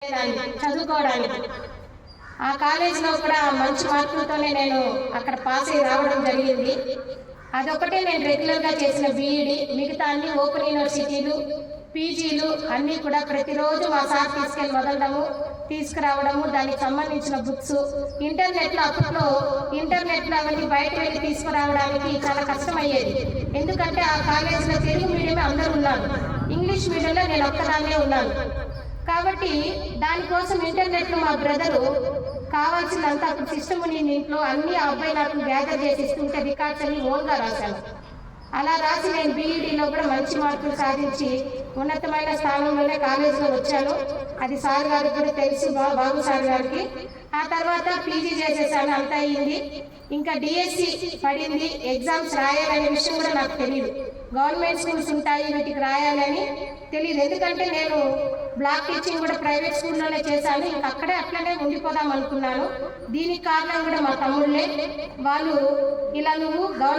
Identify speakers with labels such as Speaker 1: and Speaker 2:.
Speaker 1: చదువుకోవడానికి ఆ కాలేజీలో కూడా మంచి మార్కులతోనే నేను అక్కడ పాస్ అయ్యి రావడం జరిగింది. అదొకటే నేను రెగ్యులర్గా చేసిన బీఈడి. మిగతా అన్ని ఓపెన్ యూనివర్సిటీలు, పీజీలు అన్నీ కూడా ప్రతిరోజు మా సార్ తీసుకెళ్ళి తీసుకురావడము, దానికి సంబంధించిన బుక్స్ ఇంటర్నెట్లో అప్పట్లో అవన్నీ బయట వెళ్ళి తీసుకురావడానికి చాలా కష్టమయ్యేది. ఎందుకంటే ఆ కాలేజీలో తెలుగు మీడియమే అందరూ ఉన్నారు, ఇంగ్లీష్ మీడియంలో నేను ఒక్కదాన్నే ఉన్నాను. కాబట్టి దానికోసం ఇంటర్నెట్లో మా బ్రదరు కావాల్సినంత అప్పుడు సిస్టమ్ నేను ఇంట్లో అన్ని ఆ అబ్బాయి నాకు గ్యాదర్ చేసి ఇస్తుంటే రికార్డ్స్ అన్ని ఓన్గా రాశాను. అలా రాసి నేను బీఈడీలో కూడా మంచి మార్కులు సాధించి ఉన్నతమైన స్థానంలోనే కాలేజీలో వచ్చాను. అది సార్ గారికి కూడా తెలుసు, బాబు సార్ గారికి. ఆ తర్వాత పీజీ చేసేసాను, అంతా అయ్యింది. ఇంకా డిఎస్సి పడింది, ఎగ్జామ్స్ రాయాలనే విషయం కూడా నాకు తెలియదు. గవర్నమెంట్ స్కూల్స్ ఉంటాయి, వీటికి రాయాలని తెలియదు. ఎందుకంటే నేను బ్లాక్ టీచింగ్ కూడా ప్రైవేట్ స్కూల్లోనే చేశాను. ఇంకా అక్కడే అట్లనే ఉండిపోదాం అనుకున్నాను. దీనికి కారణం కూడా మా తమ్ముళ్ళే. వాళ్ళు ఇలా నువ్వు గవర్నమెంట్